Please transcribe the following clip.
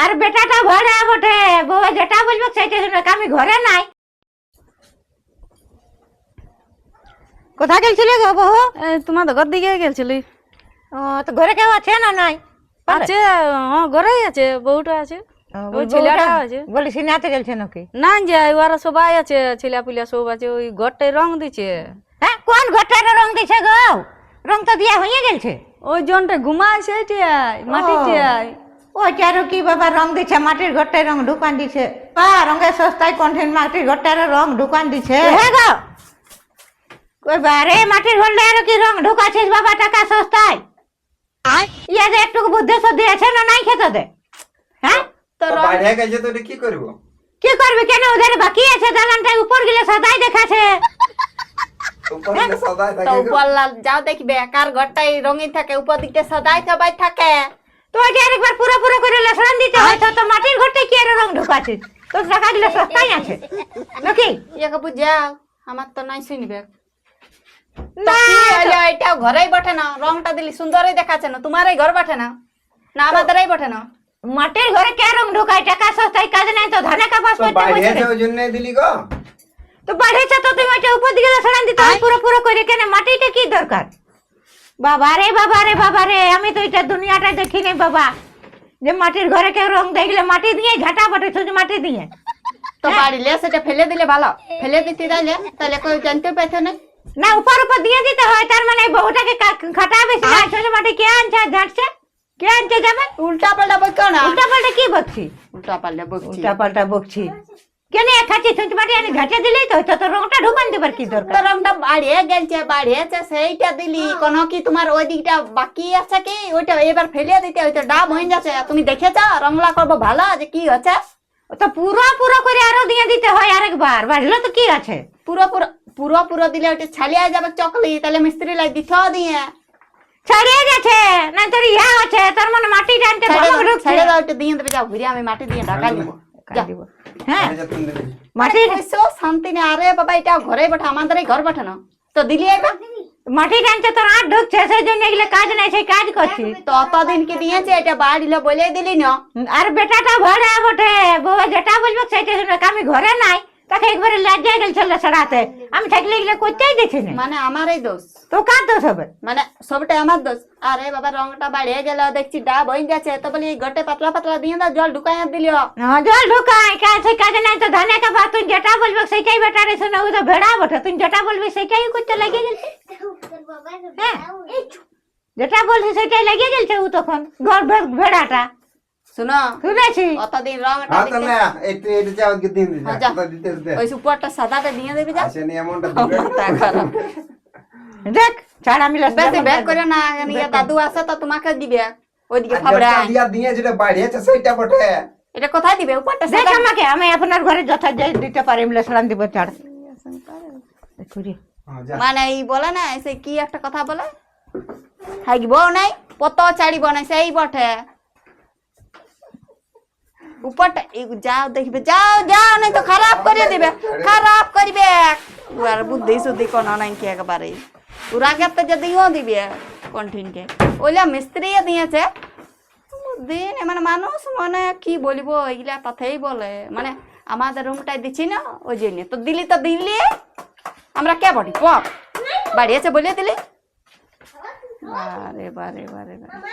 আর বেটাটা ভরা বটে, বউ যেটা বলবে সেটা শুনবে, আমি ঘরে নাই। কোথায় গেলছিলে গো বউ? তোমার ঘর দিকে গেছিলি। ও, তো ঘরে কেউ আছে না নাই? আছে, ঘরেই আছে, বউটা আছে, ওই ছেলেটা আছে। বলি সিনাতে গেলছে নাকি? না যাই, ওরা সবাই আছে, ছেলে পিলা সব আছে, ওই ঘরটাই রং দিচ্ছে। হ্যাঁ, কোন ঘরটার রং দিছে গো? রং তো দিয়া হয়ে গেছে। ওই জনটা ঘুমায় সেইটাই, মাটিটাই। ওইটারও কি বাবা রং দিছে? মাটির ঘরটায় রং ঢুকান দিছে। রঙের সস্তায় কন্ঠেন মাটির ঘরটার রং ঢুকান দিছে। হ্যাঁ গো, কই বারে মাটির ঘরটায় আর কি রং ঢুকাছিস বাবা টাকা সস্তায়? ইয়া যে একটু বুদ্ধি সদ্ধি আছে না নাই খেতে দে? হ্যাঁ, তো বাইরে গেছে তো কি করব? কি করবি? কেন ওদের বাকি আছে দালানটাই, উপর গেলে সাদাই দেখাছে। উপর দিকে সাদাই তো থাকে। উপর যাও দেখবে কার ঘরটাই রঙিন থাকে, উপর দিকটা সাদাই সবাই থাকে। তো ওইটা আরেকবার পুরো পুরো করে লেসন দিতে হয়। তো মাটির ঘরটায় কি আর রং ঢুকাছিস? তোর টাকা দিলে সস্তাই আছে নাকি? ইয়াকে বুঝাও, আমার তো নাই শুনবে। না, এটা ঘরেই বটে না, রংটা দিলি সুন্দরই দেখাচ্ছে না। তোমারই ঘর বটে না, না আমাদেরই বটে না। মাটির ঘরে কে রং ঢুকায়? টাকা সস্তায় কাজ নাই তো ধানে কাপাস তো করতে বাইরে বসে। যাওয়ার জন্য দিলি গো। তো বাড়িতে তো তুমি ওইটা উপর দিকে লেসন দিতে হয় পুরো পুরো করে। কেন মাটিটা কি দরকার? বাবা রে বাবা রে বাবা রে, আমি তো এটা দুনিয়াটা দেখিনি বাবা, যে মাটির ঘরে কেউ রং দেখলে মাটি দিয়ে ঝাঁটা বটে, শুধু মাটি দিয়ে। তো বাড়িলে সেটা ফেলে দিলে ভালো, ফেলে দিতে তাইলে তাহলে কেউ জানতে পাইতো না। না, উপর উপর দিয়ে দিতে হয়। তার মানে বউটাকে খাটাবে, শুধু মাটি কে আনছে ঝাঁটছে? কে আনছে যাবে? উল্টা পাল্টা বকো না। উল্টা পাল্টা কি বকছি? উল্টা পাল্টা বকছি। উল্টা পাল্টা বকছি কেন? খাচ্ছি শুধু মাটি আনি ঝাঁটে দিলেই তো, তো রংটা ঢুকান দেবার কি দরকার? তো রংটা বাড়িয়ে গেছে, বাড়িয়েছে সেইটা দিলি। কোন কি তোমার ওই দিকটা বাকি আছে কি? ওইটা এবার ফেলে দিতে, ওইটা ডাব হয়ে যাচ্ছে। তুমি দেখেছ রংলা করবো ভালো যে কি হচ্ছে? তো পুরো পুরো করে আরো দিয়ে দিতে হয় আরেকবার, বাড়লো তো কি আছে? পুরো পুরো পুরো পুরো দিলে ওইটা ছালিয়ে যাবে চকলি, তাহলে মিস্ত্রি লাই দিত দিয়ে ছাড়িয়ে গেছে না তোর ইয়া আছে, তার মানে মাটি টানতে ছেড়ে দাও, ওইটা দিয়ে দেবে। যাও ঘুরে আমি মাটি দিয়ে ঢাকা দিব। হ্যাঁ, বাইরে যেতে দিবি। মাটির শান্তি নেই। আরে বাবা, এটা ঘরে বটে, আমাদের ঘর বটে না। তো দিলি এটা মাটি টানতে তোর আট ঢুকছে, সেই জন্য এগুলো কাজ নাই, সেই কাজ করছি। তো অতদিন কি দিয়েছে? এটা বাড়িলো বলে দিলি না। আর বেটাটা ভরা বটে, বউ যেটা বলবে সেটা শুনবে। আমি ঘরে নাই, তাকে একবারে লজ্জায় গেছিল ছড়াতে। আমি থাকলে এগুলো করতেই দেখি না। মানে আমারই দোষ, তো কার দোষ হবে? মানে সবটাই আমার দোষ। আরে বাবা, রংটা বাড়িয়ে গেল, দেখছি ডাব হয়ে যাচ্ছে। তো বলি ঘটে পাতলা পাতলা দিয়ে দাও, জল ঢুকাই দিলিও। জল ঢুকায় কাজ, সেই কাজ নাই তো ধানে কাপা। তুই যেটা বলবে সেটাই বেটারে শুনে, ও তো ভেড়া বটে। তুই যেটা বলবি সেটাই করতে লেগে গেছে। হ্যাঁ, যেটা বলছি সেটাই লেগে গেছে ও তখন। ভেড়াটা শুনো, শুনেছি। অতদিন রংটা হ্যাঁ তো না, একটু এটা যাও কি দিন দিন। যা। তো দিতে দিতে। ওই উপরটা সাদাটা দিয়ে দেবে। যা আসেনি এমনটা দিবে। তা করো। দেখ ছাড়, আমি বেশি ব্যাগ করে না, নিয়ে দাদু আসে তো তোমাকে দিবে। ওইদিকে আর ফাবড়া যেটা দিয়া দিয়ে যেটা বাইরে আছে সেইটা বটে। এটা কোথায় দিবে? উপরটা দেখ সাদা। আমাকে, আমি আপনার ঘরে যথা যাই দিতে পারি, সালাম দিব। ছাড় হ্যাঁ যা। মানে এই বলে না, সে কি একটা কথা বলে, থাকব নাই পত চাড়িব না, সেই বটে উপরটা। যাও দেখবে, যাও যাও, নাই তো খারাপ করে দিবে, খারাপ করবে। আর বুদ্ধি শুদ্ধি কোনো নাই কি একবারে। ওরা ক্ষেত্রে যদিও দিবে কন্টিনকে, ওইলা মিস্ত্রি দিয়েছে দিন। মানে মানুষ মানে কি বলবো, এগুলা কথাই বলে। মানে আমাদের রুমটাই দিচ্ছি না, ওই জন্য তো দিলি। তো দিলি আমরা কে বটি পপ বাড়িয়েছে বলে দিলি। বারে বারে বারে বারে